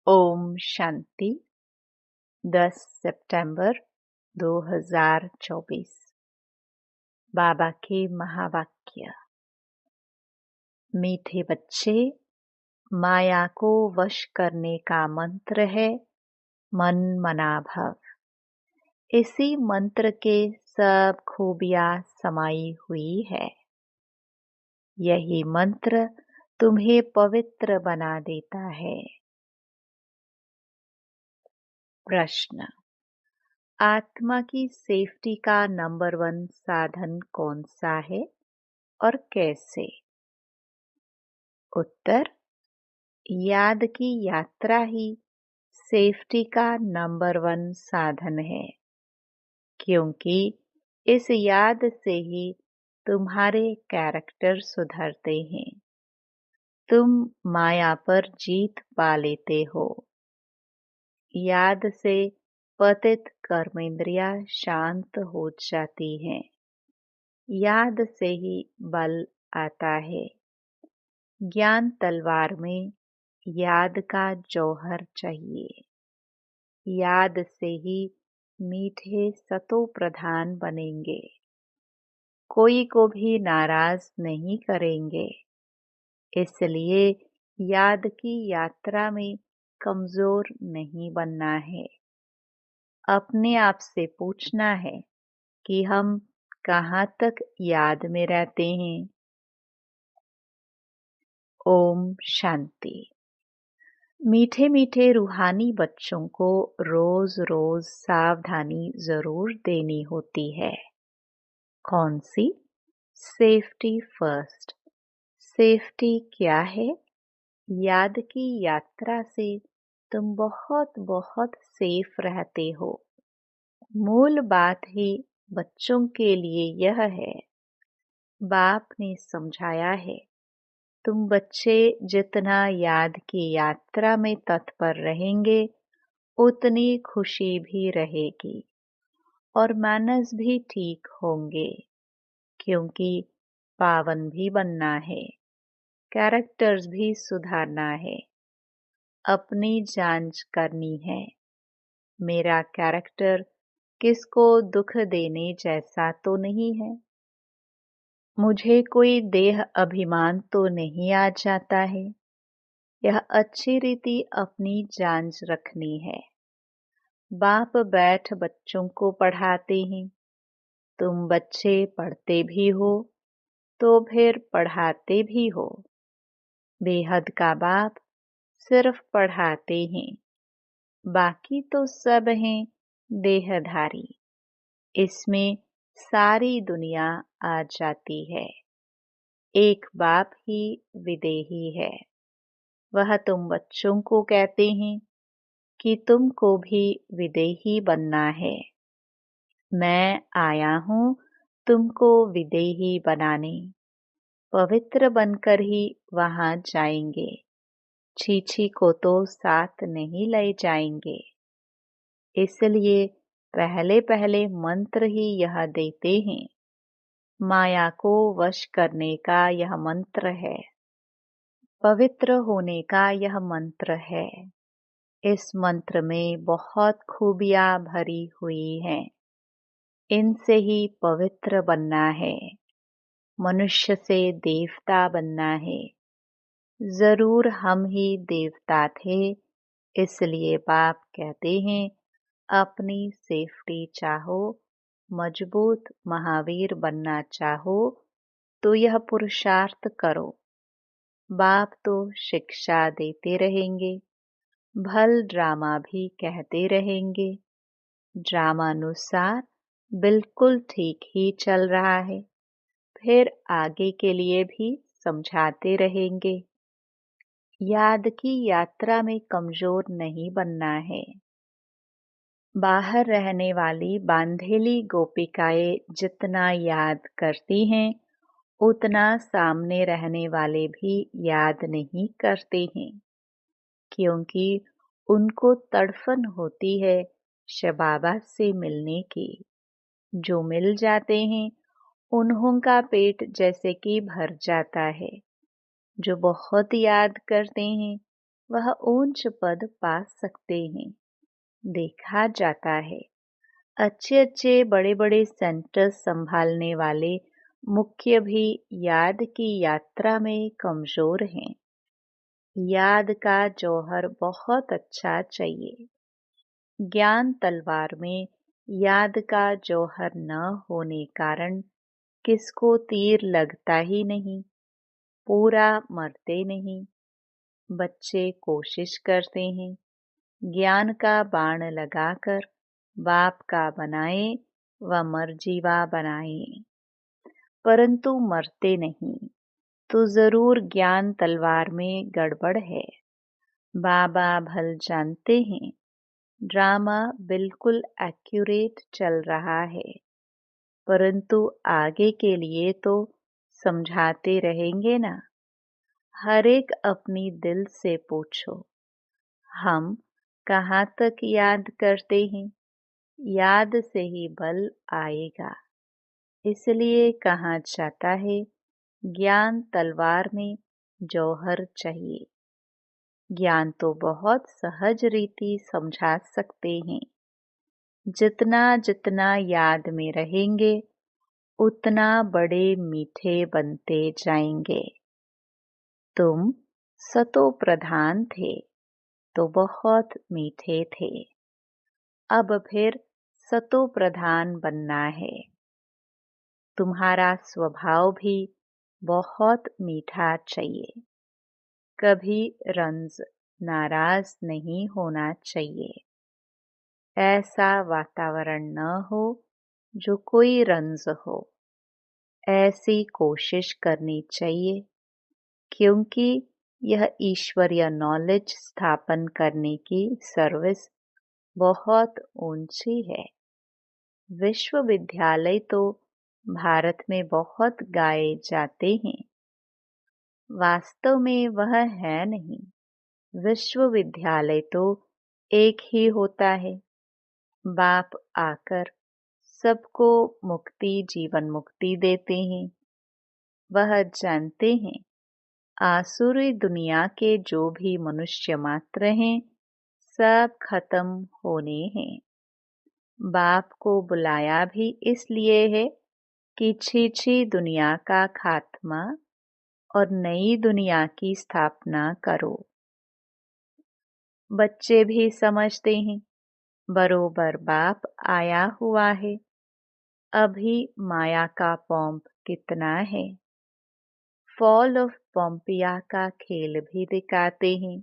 ओम शांति। 10 सितंबर 2024। बाबा के महावाक्य। मीठे बच्चे, माया को वश करने का मंत्र है मन मना भव। इसी मंत्र के सब खूबियां समाई हुई है। यही मंत्र तुम्हें पवित्र बना देता है। प्रश्न। आत्मा की सेफ्टी का नंबर 1 साधन कौन सा है और कैसे? उत्तर। याद की यात्रा ही सेफ्टी का नंबर 1 साधन है, क्योंकि इस याद से ही तुम्हारे कैरेक्टर सुधरते हैं। तुम माया पर जीत पा लेते हो। याद से पतित कर्मेंद्रियां शांत हो जाती हैं। याद से ही बल आता है। ज्ञान तलवार में याद का जौहर चाहिए। याद से ही मीठे सतो प्रधान बनेंगे। कोई को भी नाराज नहीं करेंगे। इसलिए याद की यात्रा में कमजोर नहीं बनना है। अपने आप से पूछना है कि हम कहाँ तक याद में रहते हैं। ओम शांति। मीठे मीठे रूहानी बच्चों को रोज रोज सावधानी जरूर देनी होती है। कौन सी? Safety first. सेफ्टी क्या है? याद की यात्रा से तुम बहुत बहुत सेफ रहते हो। मूल बात ही बच्चों के लिए यह है। बाप ने समझाया है, तुम बच्चे जितना याद की यात्रा में तत्पर रहेंगे, उतनी खुशी भी रहेगी और मानस भी ठीक होंगे, क्योंकि पावन भी बनना है, कैरेक्टर्स भी सुधारना है। अपनी जांच करनी है। मेरा कैरेक्टर किसको दुख देने जैसा तो नहीं है। मुझे कोई देह अभिमान तो नहीं आ जाता है। यह अच्छी रीति अपनी जांच रखनी है। बाप बैठ बच्चों को पढ़ाते हैं। तुम बच्चे पढ़ते भी हो तो फिर पढ़ाते भी हो। बेहद का बाप सिर्फ पढ़ाते हैं, बाकी तो सब हैं देहधारी। इसमें सारी दुनिया आ जाती है। एक बाप ही विदेही है। वह तुम बच्चों को कहते हैं कि तुमको भी विदेही बनना है। मैं आया हूँ तुमको विदेही बनाने। पवित्र बनकर ही वहां जाएंगे। छीछी को तो साथ नहीं ले जाएंगे। इसलिए पहले पहले मंत्र ही यह देते हैं। माया को वश करने का यह मंत्र है। पवित्र होने का यह मंत्र है। इस मंत्र में बहुत खूबियां भरी हुई हैं। इनसे ही पवित्र बनना है। मनुष्य से देवता बनना है। जरूर हम ही देवता थे, इसलिए बाप कहते हैं अपनी सेफ्टी चाहो, मजबूत महावीर बनना चाहो तो यह पुरुषार्थ करो। बाप तो शिक्षा देते रहेंगे, भल ड्रामा भी कहते रहेंगे। ड्रामानुसार बिल्कुल ठीक ही चल रहा है, फिर आगे के लिए भी समझाते रहेंगे। याद की यात्रा में कमजोर नहीं बनना है। बाहर रहने वाली बांधेली गोपिकाएं जितना याद करती हैं, उतना सामने रहने वाले भी याद नहीं करते हैं, क्योंकि उनको तड़फन होती है शबाबा से मिलने की। जो मिल जाते हैं उन्हों का पेट जैसे कि भर जाता है। जो बहुत याद करते हैं वह ऊंच पद पा सकते हैं। देखा जाता है अच्छे अच्छे बड़े बड़े सेंटर संभालने वाले मुख्य भी याद की यात्रा में कमजोर हैं। याद का जौहर बहुत अच्छा चाहिए। ज्ञान तलवार में याद का जौहर न होने कारण किसको तीर लगता ही नहीं, पूरा मरते नहीं। बच्चे कोशिश करते हैं ज्ञान का बाण लगाकर बाप का बनाए व मरजीवा बनाए, परंतु मरते नहीं। तो जरूर ज्ञान तलवार में गड़बड़ है। बाबा भल जानते हैं ड्रामा बिल्कुल एक्यूरेट चल रहा है, परंतु आगे के लिए तो समझाते रहेंगे ना। हर एक अपनी दिल से पूछो, हम कहाँ तक याद करते हैं? याद से ही बल आएगा। इसलिए कहा जाता है ज्ञान तलवार में जौहर चाहिए। ज्ञान तो बहुत सहज रीति समझा सकते हैं। जितना जितना याद में रहेंगे उतना बड़े मीठे बनते जाएंगे। तुम सतो प्रधान थे तो बहुत मीठे थे, अब फिर सतो प्रधान बनना है। तुम्हारा स्वभाव भी बहुत मीठा चाहिए। कभी रंज नाराज नहीं होना चाहिए। ऐसा वातावरण न हो जो कोई रंज हो। ऐसी कोशिश करनी चाहिए, क्योंकि यह ईश्वरीय नॉलेज स्थापन करने की सर्विस बहुत ऊंची है। विश्वविद्यालय तो भारत में बहुत गाए जाते हैं, वास्तव में वह है नहीं। विश्वविद्यालय तो एक ही होता है। बाप आकर सबको मुक्ति जीवन मुक्ति देते हैं। वह जानते हैं आसुरी दुनिया के जो भी मनुष्य मात्र हैं सब खत्म होने हैं। बाप को बुलाया भी इसलिए है कि छी दुनिया का खात्मा और नई दुनिया की स्थापना करो। बच्चे भी समझते हैं बरोबर बाप आया हुआ है। अभी माया का पॉम्प कितना है। फॉल ऑफ पोम्पिया का खेल भी दिखाते हैं।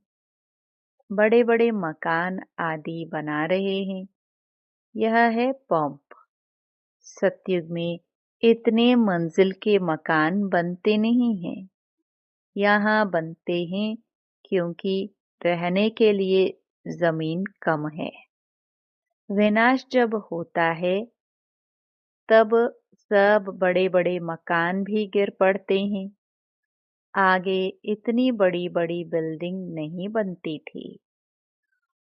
बड़े बड़े मकान आदि बना रहे हैं। यह है पॉम्प। सतयुग में इतने मंजिल के मकान बनते नहीं हैं। यहाँ बनते हैं क्योंकि रहने के लिए जमीन कम है। विनाश जब होता है तब सब बड़े बड़े मकान भी गिर पड़ते हैं। आगे इतनी बड़ी बड़ी बिल्डिंग नहीं बनती थी।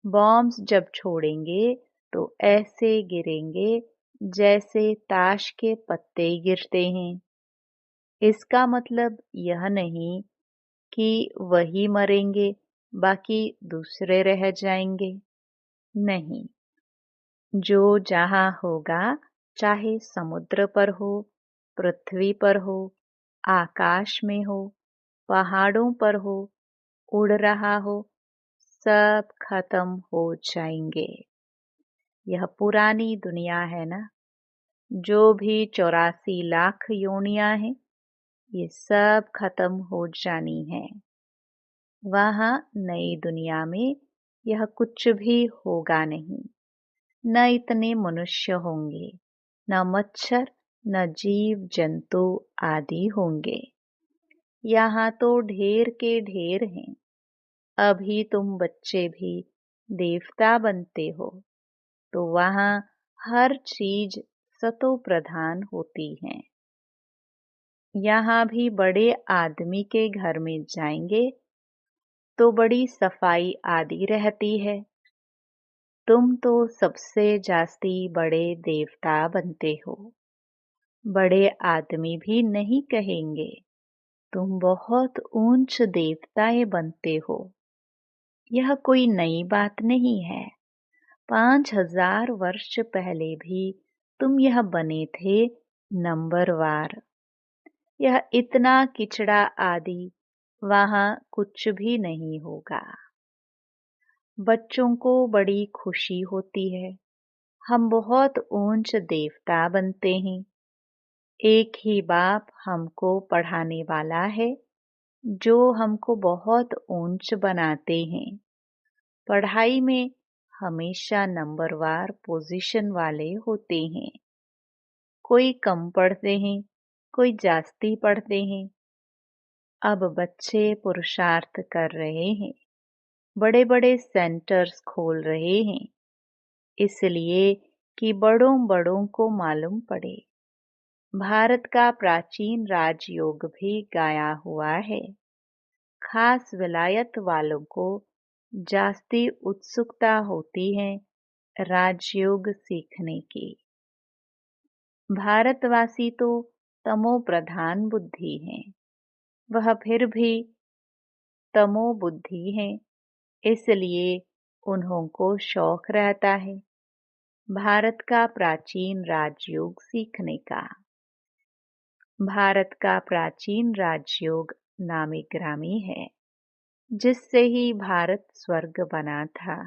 बॉम्ब्स जब छोड़ेंगे तो ऐसे गिरेंगे जैसे ताश के पत्ते गिरते हैं। इसका मतलब यह नहीं कि वही मरेंगे बाकी दूसरे रह जाएंगे। नहीं, जो जहाँ होगा, चाहे समुद्र पर हो, पृथ्वी पर हो, आकाश में हो, पहाड़ों पर हो, उड़ रहा हो, सब खत्म हो जाएंगे। यह पुरानी दुनिया है ना। जो भी 84 लाख योनियां हैं ये सब खत्म हो जानी है। वहाँ नई दुनिया में यह कुछ भी होगा नहीं। न इतने मनुष्य होंगे, न मच्छर, न जीव जंतु आदि होंगे। यहाँ तो ढेर के ढेर हैं। अभी तुम बच्चे भी देवता बनते हो तो वहाँ हर चीज सतो प्रधान होती है। यहाँ भी बड़े आदमी के घर में जाएंगे तो बड़ी सफाई आदि रहती है। तुम तो सबसे जास्ती बड़े देवता बनते हो। बड़े आदमी भी नहीं कहेंगे, तुम बहुत ऊंच देवताएं बनते हो। यह कोई नई बात नहीं है। 5000 वर्ष पहले भी तुम यह बने थे नंबरवार। यह इतना किचड़ा आदि वहाँ कुछ भी नहीं होगा। बच्चों को बड़ी खुशी होती है। हम बहुत ऊंच देवता बनते हैं। एक ही बाप हमको पढ़ाने वाला है, जो हमको बहुत ऊंच बनाते हैं। पढ़ाई में हमेशा नंबरवार पोजीशन वाले होते हैं। कोई कम पढ़ते हैं, कोई जास्ती पढ़ते हैं। अब बच्चे पुरुषार्थ कर रहे हैं, बड़े बड़े सेंटर्स खोल रहे हैं, इसलिए कि बड़ों बड़ों को मालूम पड़े। भारत का प्राचीन राजयोग भी गाया हुआ है। खास विलायत वालों को जास्ती उत्सुकता होती है राजयोग सीखने की। भारतवासी तो तमो प्रधान बुद्धि हैं। वह फिर भी तमो बुद्धि हैं, इसलिए उन्हों को शौक रहता है भारत का प्राचीन राजयोग सीखने का। भारत का प्राचीन राजयोग नामी ग्रामी है, जिससे ही भारत स्वर्ग बना था।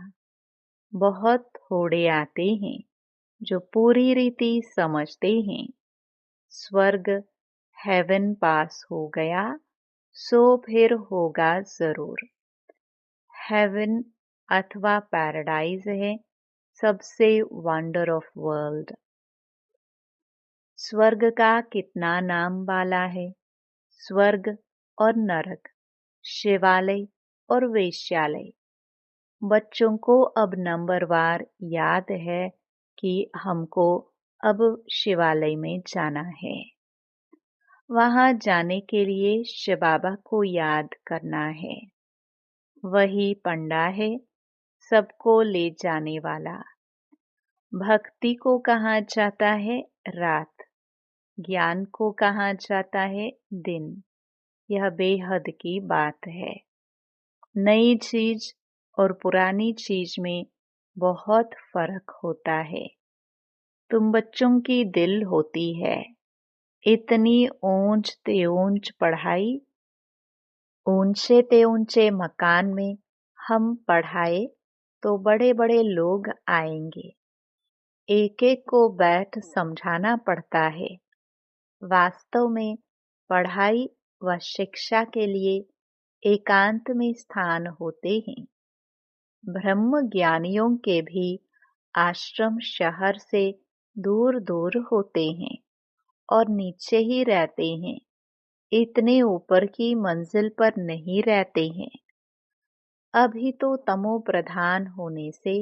बहुत थोड़े आते हैं जो पूरी रीति समझते हैं। स्वर्ग हेवन पास हो गया सो फिर होगा जरूर। हेवन अथवा पैराडाइज है सबसे वंडर ऑफ वर्ल्ड। स्वर्ग का कितना नाम वाला है। स्वर्ग और नरक, शिवालय और वेश्यालय। बच्चों को अब नंबरवार याद है कि हमको अब शिवालय में जाना है। वहां जाने के लिए शिव बाबा को याद करना है। वही पंडा है सबको ले जाने वाला। भक्ति को कहा जाता है रात, ज्ञान को कहा जाता है दिन। यह बेहद की बात है। नई चीज और पुरानी चीज में बहुत फर्क होता है। तुम बच्चों की दिल होती है। इतनी ऊंच ते ऊंच पढ़ाई, ऊंचे ते ऊंचे मकान में हम पढ़ाए तो बड़े बड़े लोग आएंगे। एक एक को बैठ समझाना पड़ता है। वास्तव में पढ़ाई व शिक्षा के लिए एकांत में स्थान होते हैं। ब्रह्म ज्ञानियों के भी आश्रम शहर से दूर दूर होते हैं और नीचे ही रहते हैं। इतने ऊपर की मंजिल पर नहीं रहते हैं। अभी तो तमो प्रधान होने से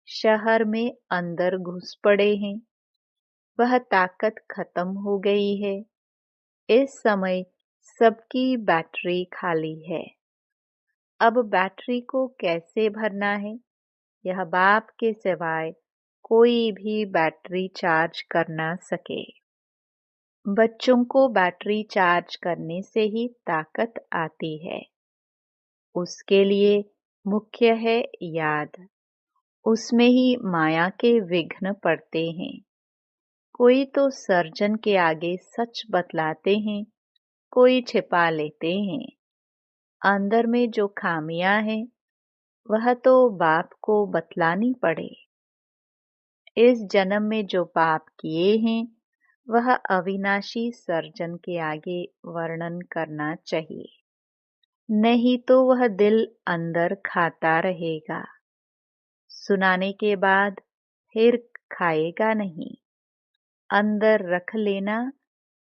शहर में अंदर घुस पड़े हैं। वह ताकत खत्म हो गई है। इस समय सबकी बैटरी खाली है। अब बैटरी को कैसे भरना है, यह बाप के सिवाय कोई भी बैटरी चार्ज कर ना सके। बच्चों को बैटरी चार्ज करने से ही ताकत आती है। उसके लिए मुख्य है याद। उसमें ही माया के विघ्न पड़ते हैं। कोई तो सर्जन के आगे सच बतलाते हैं, कोई छिपा लेते हैं। अंदर में जो खामियां हैं वह तो बाप को बतलानी पड़े। इस जन्म में जो पाप किए हैं वह अविनाशी सर्जन के आगे वर्णन करना चाहिए। नहीं तो वह दिल अंदर खाता रहेगा। सुनाने के बाद फिर खाएगा नहीं। अंदर रख लेना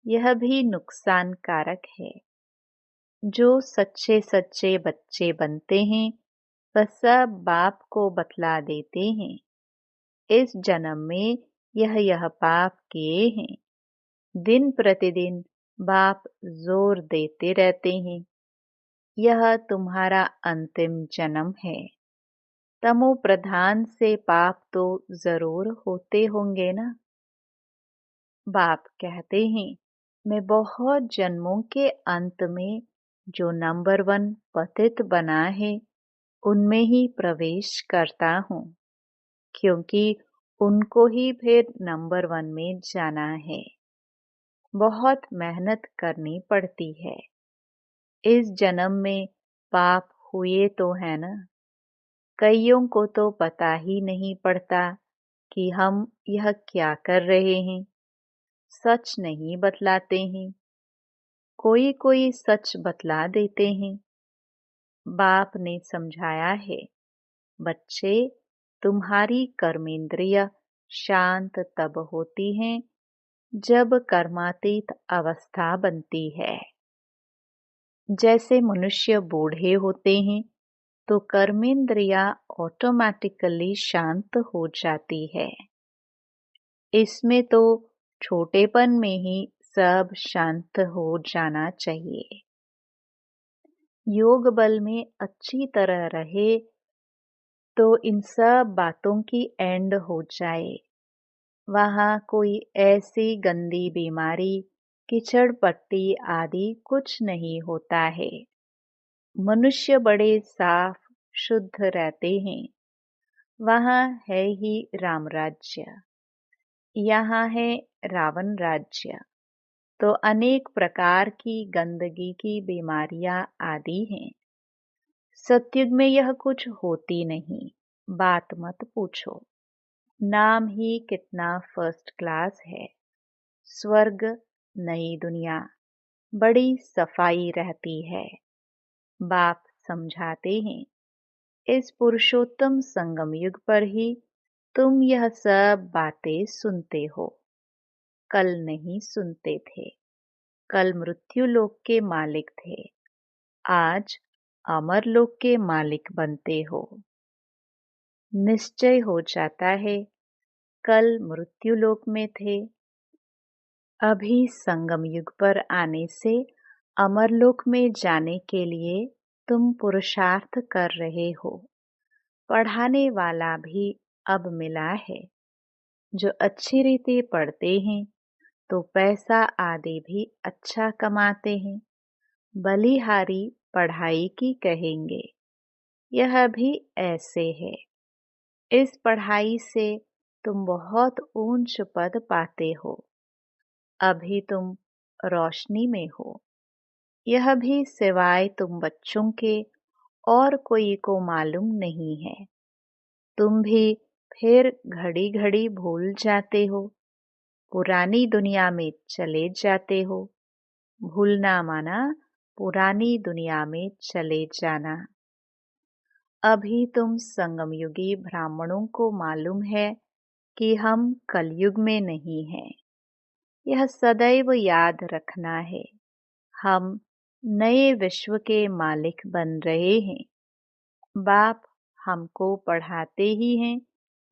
यह भी नुकसानकारक है। जो सच्चे सच्चे बच्चे बनते हैं वह सब बाप को बतला देते हैं। इस जन्म में यह पाप किए हैं। दिन प्रतिदिन बाप जोर देते रहते हैं। यह तुम्हारा अंतिम जन्म है। तमो प्रधान से पाप तो जरूर होते होंगे ना। बाप कहते हैं मैं बहुत जन्मों के अंत में जो नंबर 1 पतित बना है उनमें ही प्रवेश करता हूँ, क्योंकि उनको ही फिर नंबर 1 में जाना है। बहुत मेहनत करनी पड़ती है। इस जन्म में पाप हुए तो है ना। कईयों को तो पता ही नहीं पड़ता कि हम यह क्या कर रहे हैं। सच नहीं बतलाते हैं। कोई कोई सच बतला देते हैं। बाप ने समझाया है, बच्चे, तुम्हारी कर्मेंद्रिय शांत तब होती हैं जब कर्मातीत अवस्था बनती है। जैसे मनुष्य बूढ़े होते हैं तो कर्मेंद्रिया ऑटोमेटिकली शांत हो जाती है। इसमें तो छोटेपन में ही सब शांत हो जाना चाहिए। योग बल में अच्छी तरह रहे तो इन सब बातों की एंड हो जाए। वहाँ कोई ऐसी गंदी बीमारी, कीचड़ पट्टी आदि कुछ नहीं होता है। मनुष्य बड़े साफ शुद्ध रहते हैं। वहाँ है ही राम राज्य। यहाँ है रावण राज्य। तो अनेक प्रकार की गंदगी की बीमारियां आदि हैं। सतयुग में यह कुछ होती नहीं। बात मत पूछो। नाम ही कितना फर्स्ट क्लास है। स्वर्ग, नई दुनिया, बड़ी सफाई रहती है। बाप समझाते हैं, इस पुरुषोत्तम संगम युग पर ही तुम यह सब बातें सुनते हो। कल नहीं सुनते थे। कल मृत्यु लोक के मालिक थे। आज अमर लोक के मालिक बनते हो। निश्चय हो जाता है, कल मृत्यु लोक में थे। अभी संगम युग पर आने से अमरलोक में जाने के लिए तुम पुरुषार्थ कर रहे हो। पढ़ाने वाला भी अब मिला है। जो अच्छी रीति पढ़ते हैं तो पैसा आदि भी अच्छा कमाते हैं। बलिहारी पढ़ाई की कहेंगे। यह भी ऐसे है। इस पढ़ाई से तुम बहुत ऊंच पद पाते हो। अभी तुम रोशनी में हो। यह भी सिवाय तुम बच्चों के और कोई को मालूम नहीं है। तुम भी फिर घड़ी घड़ी भूल जाते हो। पुरानी दुनिया में चले जाते हो। भूलना माना पुरानी दुनिया में चले जाना। अभी तुम संगमयुगी ब्राह्मणों को मालूम है कि हम कलयुग में नहीं हैं। यह सदैव याद रखना है। हम नए विश्व के मालिक बन रहे हैं। बाप हमको पढ़ाते ही हैं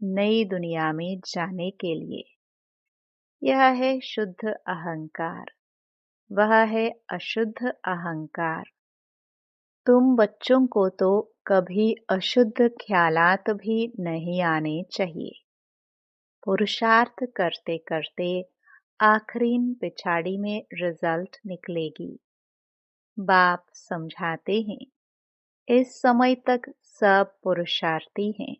नई दुनिया में जाने के लिए। यह है शुद्ध अहंकार, वह है अशुद्ध अहंकार। तुम बच्चों को तो कभी अशुद्ध ख्यालात भी नहीं आने चाहिए। पुरुषार्थ करते करते आखिरीन पिछाड़ी में रिजल्ट निकलेगी। बाप समझाते हैं, इस समय तक सब पुरुषार्थी हैं।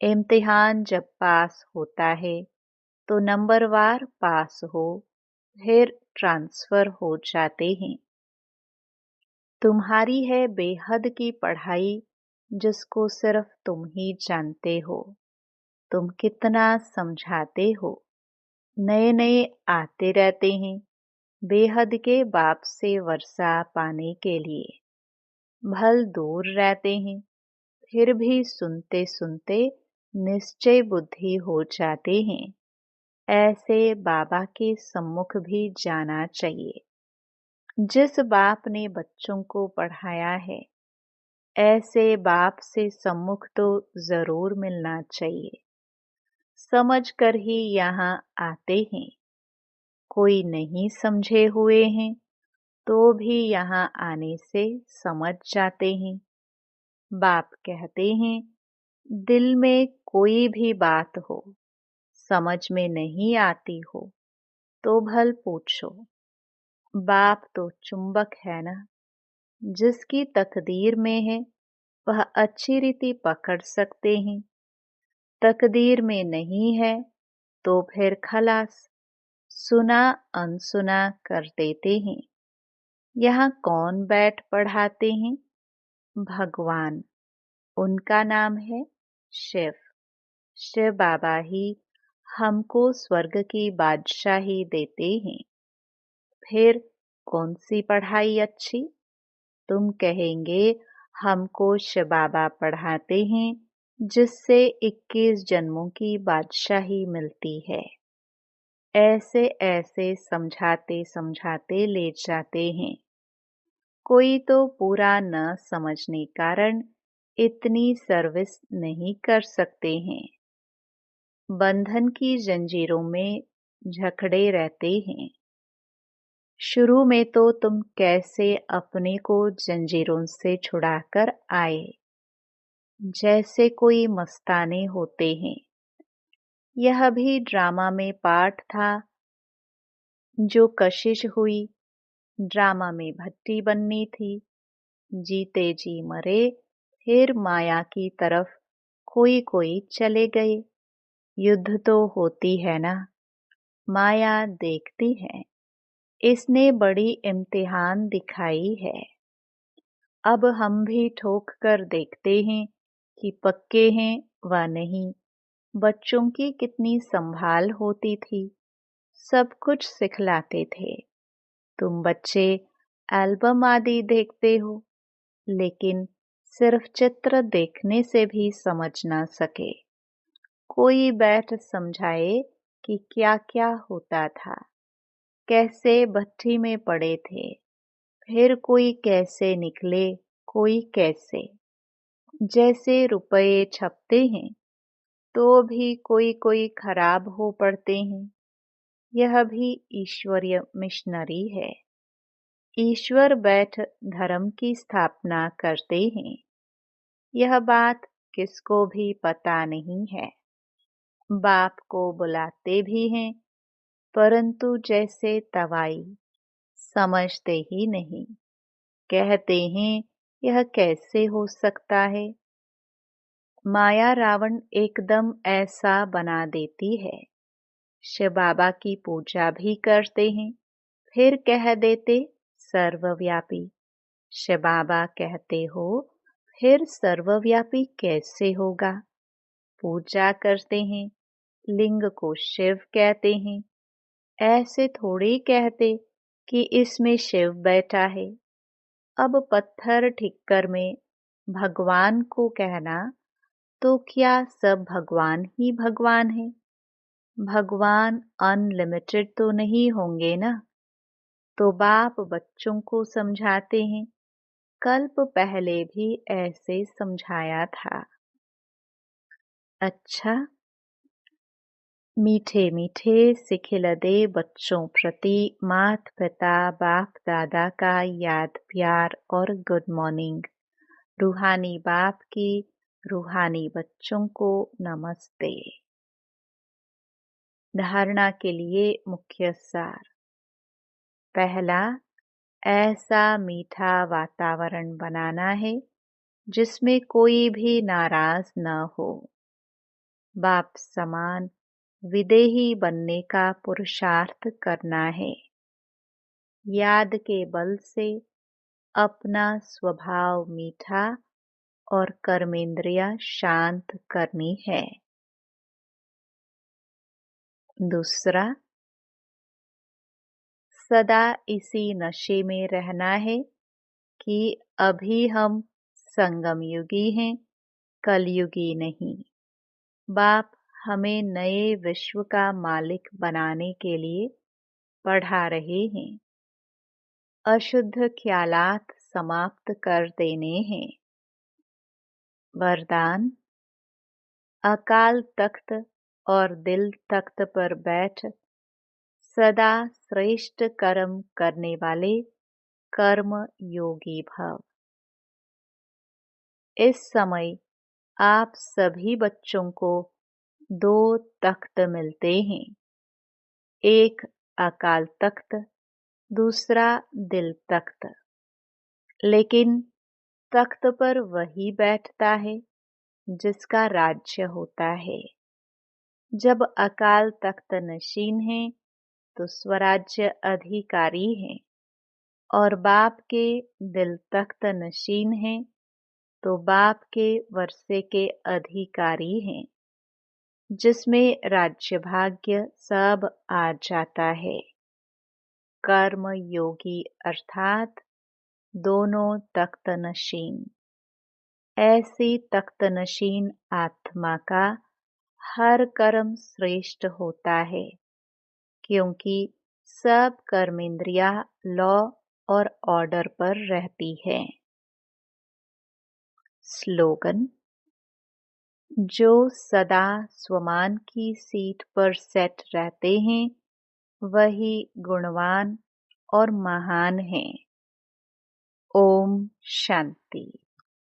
इम्तिहान जब पास होता है तो नंबरवार पास हो, फिर ट्रांसफर हो जाते हैं। तुम्हारी है बेहद की पढ़ाई, जिसको सिर्फ तुम ही जानते हो। तुम कितना समझाते हो। नए नए आते रहते हैं बेहद के बाप से वर्षा पाने के लिए। भल दूर रहते हैं, फिर भी सुनते सुनते निश्चय बुद्धि हो जाते हैं। ऐसे बाबा के सम्मुख भी जाना चाहिए। जिस बाप ने बच्चों को पढ़ाया है, ऐसे बाप से सम्मुख तो जरूर मिलना चाहिए। समझ कर ही यहाँ आते हैं। कोई नहीं समझे हुए हैं तो भी यहाँ आने से समझ जाते हैं। बाप कहते हैं, दिल में कोई भी बात हो, समझ में नहीं आती हो तो भल पूछो। बाप तो चुंबक है ना। जिसकी तकदीर में है वह अच्छी रीति पकड़ सकते हैं। तकदीर में नहीं है तो फिर खलास, सुना अनसुना कर देते हैं। यहाँ कौन बैठ पढ़ाते हैं? भगवान। उनका नाम है शिव। शिव बाबा ही हमको स्वर्ग की बादशाही देते हैं। फिर कौन सी पढ़ाई अच्छी? तुम कहेंगे हमको शिव बाबा पढ़ाते हैं जिससे 21 जन्मों की बादशाही मिलती है। ऐसे ऐसे समझाते समझाते ले जाते हैं। कोई तो पूरा न समझने कारण इतनी सर्विस नहीं कर सकते हैं। बंधन की जंजीरों में जकड़े रहते हैं। शुरू में तो तुम कैसे अपने को जंजीरों से छुड़ाकर आए, जैसे कोई मस्ताने होते हैं। यह भी ड्रामा में पार्ट था। जो कशिश हुई, ड्रामा में भट्टी बननी थी। जीते जी मरे, फिर माया की तरफ कोई कोई चले गए। युद्ध तो होती है ना, माया देखती है। इसने बड़ी इम्तिहान दिखाई है। अब हम भी ठोक कर देखते हैं कि पक्के हैं व नहीं। बच्चों की कितनी संभाल होती थी, सब कुछ सिखलाते थे। तुम बच्चे एल्बम आदि देखते हो, लेकिन सिर्फ चित्र देखने से भी समझ ना सके। कोई बैठ समझाए कि क्या क्या होता था, कैसे भट्ठी में पड़े थे, फिर कोई कैसे निकले, कोई कैसे। जैसे रुपए छपते हैं तो भी कोई कोई खराब हो पड़ते हैं। यह भी ईश्वरीय मिशनरी है। ईश्वर बैठ धर्म की स्थापना करते हैं। यह बात किसको भी पता नहीं है। बाप को बुलाते भी हैं, परंतु जैसे तवाई समझते ही नहीं। कहते हैं यह कैसे हो सकता है। माया रावण एकदम ऐसा बना देती है। शिव बाबा की पूजा भी करते हैं, फिर कह देते सर्वव्यापी। शिव बाबा कहते हो, फिर सर्वव्यापी कैसे होगा? पूजा करते हैं, लिंग को शिव कहते हैं। ऐसे थोड़ी कहते कि इसमें शिव बैठा है। अब पत्थर ठिक्कर में भगवान को कहना, तो क्या सब भगवान ही भगवान है? भगवान अनलिमिटेड तो नहीं होंगे ना। तो बाप बच्चों को समझाते हैं, कल्प पहले भी ऐसे समझाया था। अच्छा, मीठे मीठे सिखिलदे बच्चों प्रति मात पिता बाप दादा का याद प्यार और गुड मॉर्निंग। रूहानी बाप की रूहानी बच्चों को नमस्ते। धारणा के लिए मुख्य सार। पहला, ऐसा मीठा वातावरण बनाना है जिसमें कोई भी नाराज न हो। बाप समान विदेही बनने का पुरुषार्थ करना है। याद के बल से अपना स्वभाव मीठा और कर्मेंद्रिया शांत करनी है। दूसरा, सदा इसी नशे में रहना है कि अभी हम संगम युगी हैं, कलयुगी नहीं। बाप हमें नए विश्व का मालिक बनाने के लिए पढ़ा रहे हैं। अशुद्ध ख्यालात समाप्त कर देने हैं। वरदान, अकाल तख्त और दिल तख्त पर बैठ सदा श्रेष्ठ कर्म करने वाले कर्म योगी भव। इस समय आप सभी बच्चों को 2 तख्त मिलते हैं, एक अकाल तख्त, दूसरा दिल तख्त। लेकिन तख्त पर वही बैठता है जिसका राज्य होता है। जब अकाल तख्त नशीन है तो स्वराज्य अधिकारी है, और बाप के दिल तख्त नशीन है तो बाप के वर्षे के अधिकारी हैं, जिसमें राज्य भाग्य सब आ जाता है। कर्म योगी अर्थात दोनों तख्त नशीन। ऐसी तख्त नशीन आत्मा का हर कर्म श्रेष्ठ होता है, क्योंकि सब कर्मेंद्रियां लॉ और ऑर्डर पर रहती है। स्लोगन: जो सदा स्वमान की सीट पर सेट रहते हैं वही गुणवान और महान हैं। ओम शांति।